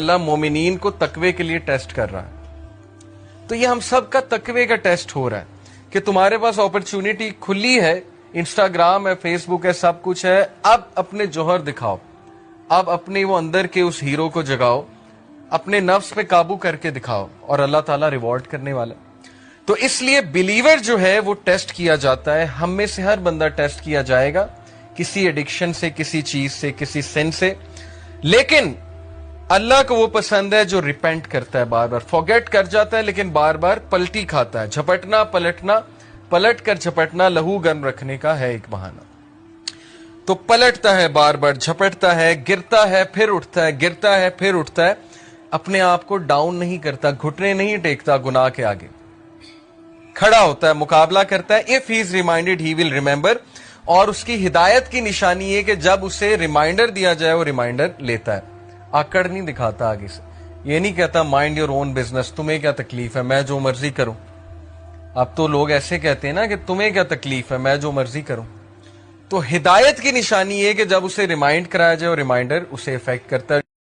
اللہ مومنین کو تقوی کے لیے ٹیسٹ کر رہا ہے. تو یہ ہم سب کا تقوی کا ٹیسٹ ہو رہا ہے کہ تمہارے پاس اپرچونٹی کھلی ہے, انسٹاگرام ہے, فیس بک ہے, سب کچھ ہے. اب اپنے جوہر دکھاؤ, اب اپنے وہ اندر کے اس ہیرو کو جگاؤ, اپنے نفس پہ قابو کر کے دکھاؤ, اور اللہ تعالیٰ ریوارڈ کرنے والا. تو اس لیے بلیور جو ہے وہ ٹیسٹ کیا جاتا ہے. ہم میں سے ہر بندہ ٹیسٹ کیا جائے گا, کسی ایڈکشن سے, کسی چیز سے, کسی سن سے. لیکن اللہ کو وہ پسند ہے جو ریپینٹ کرتا ہے, بار بار فورگیٹ کر جاتا ہے لیکن بار بار پلٹی کھاتا ہے. جھپٹنا پلٹنا, پلٹ کر جھپٹنا لہو گرم رکھنے کا ہے ایک بہانہ. تو پلٹتا ہے, بار بار جھپٹتا ہے, گرتا ہے پھر اٹھتا ہے, گرتا ہے پھر اٹھتا ہے. اپنے آپ کو ڈاؤن نہیں کرتا, گھٹنے نہیں ٹیکتا گناہ کے آگے, کھڑا ہوتا ہے, مقابلہ کرتا ہے. if he is reminded he will remember. اور اس کی ہدایت کی نشانی ہے کہ جب اسے ریمائنڈر دیا جائے وہ ریمائنڈر لیتا ہے, آکڑ نہیں دکھاتا آگے سے. یہ نہیں کہتا مائنڈ یور اون بزنس, تمہیں کیا تکلیف ہے, میں جو مرضی کروں. اب تو لوگ ایسے کہتے ہیں نا کہ تمہیں کیا تکلیف ہے, میں جو مرضی کروں. تو ہدایت کی نشانی ہے کہ جب اسے ریمائنڈ کرایا جائے وہ ریمائنڈر اسے افیکٹ کرتا ہے.